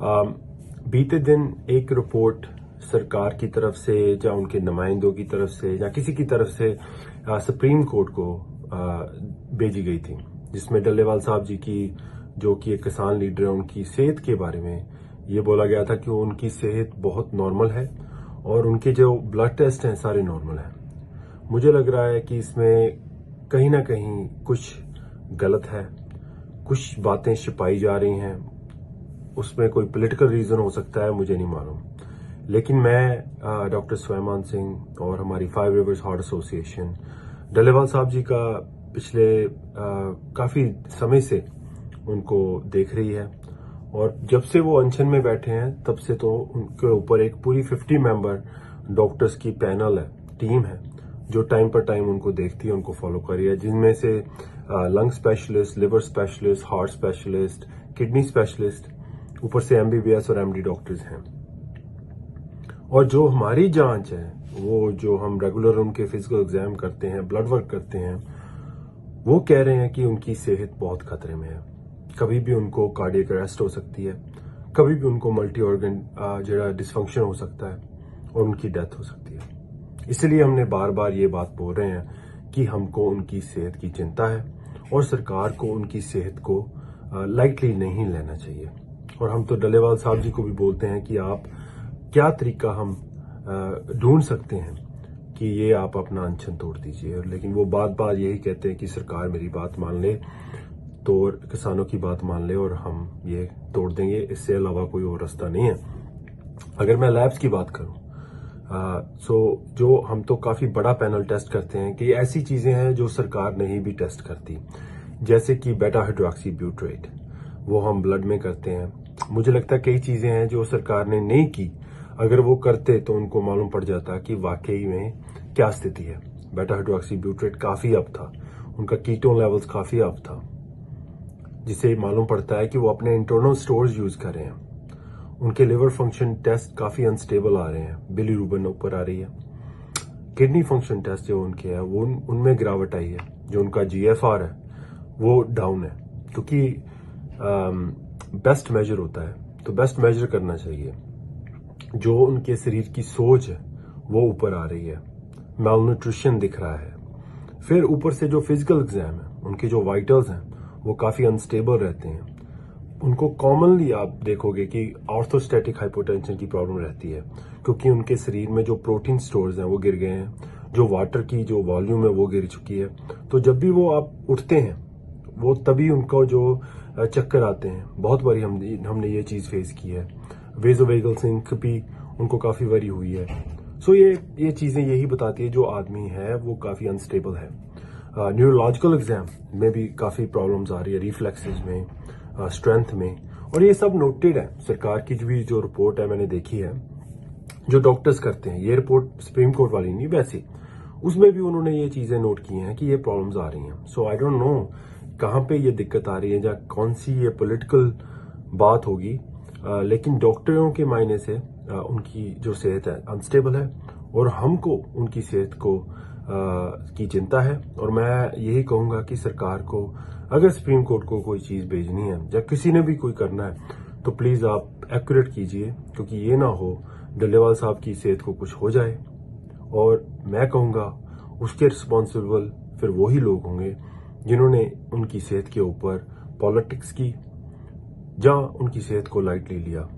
बीते दिन एक रिपोर्ट सरकार की तरफ से या उनके नुमाइंदों की तरफ से या किसी की तरफ से सुप्रीम कोर्ट को भेजी गई थी, जिसमें डल्लेवाल साहब जी की, जो कि एक किसान लीडर है, उनकी सेहत के बारे में ये बोला गया था कि उनकी सेहत बहुत नॉर्मल है और उनके जो ब्लड टेस्ट हैं सारे नॉर्मल हैं। मुझे लग रहा है कि इसमें कहीं ना कहीं कुछ गलत है, कुछ बातें छिपाई जा रही हैं। उसमें कोई पॉलिटिकल रीजन हो सकता है, मुझे नहीं मालूम। लेकिन मैं डॉक्टर सुलेमान सिंह और हमारी 5 रिवर्स हार्ट एसोसिएशन डल्लेवाल साहब जी का पिछले काफी समय से उनको देख रही है, और जब से वो अनशन में बैठे हैं तब से तो उनके ऊपर एक पूरी 50 मेंबर डॉक्टर्स की पैनल है, टीम है, जो टाइम पर टाइम उनको देखती है, उनको फॉलो कर रही है, जिनमें से lung specialist, liver specialist, heart specialist, kidney specialist, ऊपर से MBBS और MD डॉक्टर्स हैं। और जो हमारी जांच है, वो जो हम रेगुलर उनके फिजिकल एग्जाम करते हैं, ब्लड वर्क करते हैं, वो कह रहे हैं कि उनकी सेहत बहुत खतरे में है। कभी भी उनको कार्डियक अरेस्ट हो सकती है, कभी भी उनको मल्टी ऑर्गन जो डिसफंक्शन हो सकता है और उनकी डेथ हो सकती है। इसलिए हमने बार बार ये बात बोल रहे हैं कि हमको उनकी सेहत की चिंता है और सरकार को उनकी सेहत को लाइटली नहीं लेना चाहिए। और हम तो डल्लेवाल साहब जी को भी बोलते हैं कि आप क्या तरीका हम ढूंढ सकते हैं कि ये आप अपना अनशन तोड़ दीजिए, लेकिन वो बात बात यही कहते हैं कि सरकार मेरी बात मान ले, तो किसानों की बात मान ले और हम ये तोड़ देंगे, इससे अलावा कोई और रास्ता नहीं है। अगर मैं लैब्स की बात करूं, जो हम तो काफी बड़ा पैनल टेस्ट करते हैं कि ऐसी चीजें हैं जो सरकार नहीं भी टेस्ट करती, जैसे कि बेटा हाइड्रोक्सी ब्यूट्रेट, वो हम ब्लड में करते हैं। मुझे लगता है कई चीजें हैं जो सरकार ने नहीं की, अगर वो करते तो उनको मालूम पड़ जाता कि वाकई में क्या स्थिति है। बेटा हाइड्रोक्सी ब्यूट्रेट काफी अप था, उनका कीटोन लेवल्स काफी अप था, जिससे मालूम पड़ता है कि वो अपने इंटरनल स्टोर्स यूज कर रहे हैं। उनके लिवर फंक्शन टेस्ट काफी अनस्टेबल आ रहे हैं, बिलीरुबिन ऊपर आ रही है। किडनी फंक्शन टेस्ट जो उनके है वो उनमें गिरावट आई है। जो उनका GFR है वो डाउन है, क्योंकि बेस्ट मेजर होता है तो बेस्ट मेजर करना चाहिए। जो उनके शरीर की सोच है वो ऊपर आ रही है, मैलन्यूट्रिशन दिख रहा है। फिर ऊपर से जो फिजिकल एग्जाम है, उनके जो वाइटल्स हैं वो काफी अनस्टेबल रहते हैं। उनको कॉमनली आप देखोगे कि ऑर्थोस्टैटिक हाइपोटेंशन की प्रॉब्लम रहती है, क्योंकि उनके शरीर में जो प्रोटीन स्टोर्स हैं वो गिर गए हैं, जो वाटर की जो वॉल्यूम है वो गिर चुकी है। तो जब भी वो आप उठते हैं वो तभी उनको जो चक्कर आते हैं। बहुत बारी हमने ये चीज फेस की है। वेजोवेगल सिंक भी उनको काफी बारी हुई है। सो ये चीजें यही बताती है जो आदमी है वो काफी अनस्टेबल है। न्यूरोलॉजिकल एग्जाम में भी काफी प्रॉब्लम्स आ रही है, रिफ्लेक्सेस में, स्ट्रेंथ में, और ये सब नोटेड है। सरकार की भी जो रिपोर्ट है मैंने देखी है, जो डॉक्टर्स करते हैं, ये रिपोर्ट सुप्रीम कोर्ट वाली नहीं, वैसे उसमें भी उन्होंने ये चीजें नोट की हैं कि ये प्रॉब्लम्स आ रही हैं। सो आई डोंट नो कहाँ पे ये दिक्कत आ रही है या कौन सी ये पॉलिटिकल बात होगी, लेकिन डॉक्टरों के मायने से उनकी जो सेहत है अनस्टेबल है और हमको उनकी सेहत को की चिंता है। और मैं यही कहूंगा कि सरकार को अगर सुप्रीम कोर्ट को कोई चीज भेजनी है या किसी ने भी कोई करना है तो प्लीज आप एक्यूरेट कीजिए, क्योंकि ये ना हो डल्लेवाल साहब की सेहत को कुछ हो जाए। और मैं कहूंगा उसके रिस्पॉन्सिबल फिर वही लोग होंगे जिन्होंने उनकी सेहत के ऊपर पॉलिटिक्स की या उनकी सेहत को लाइटली लिया।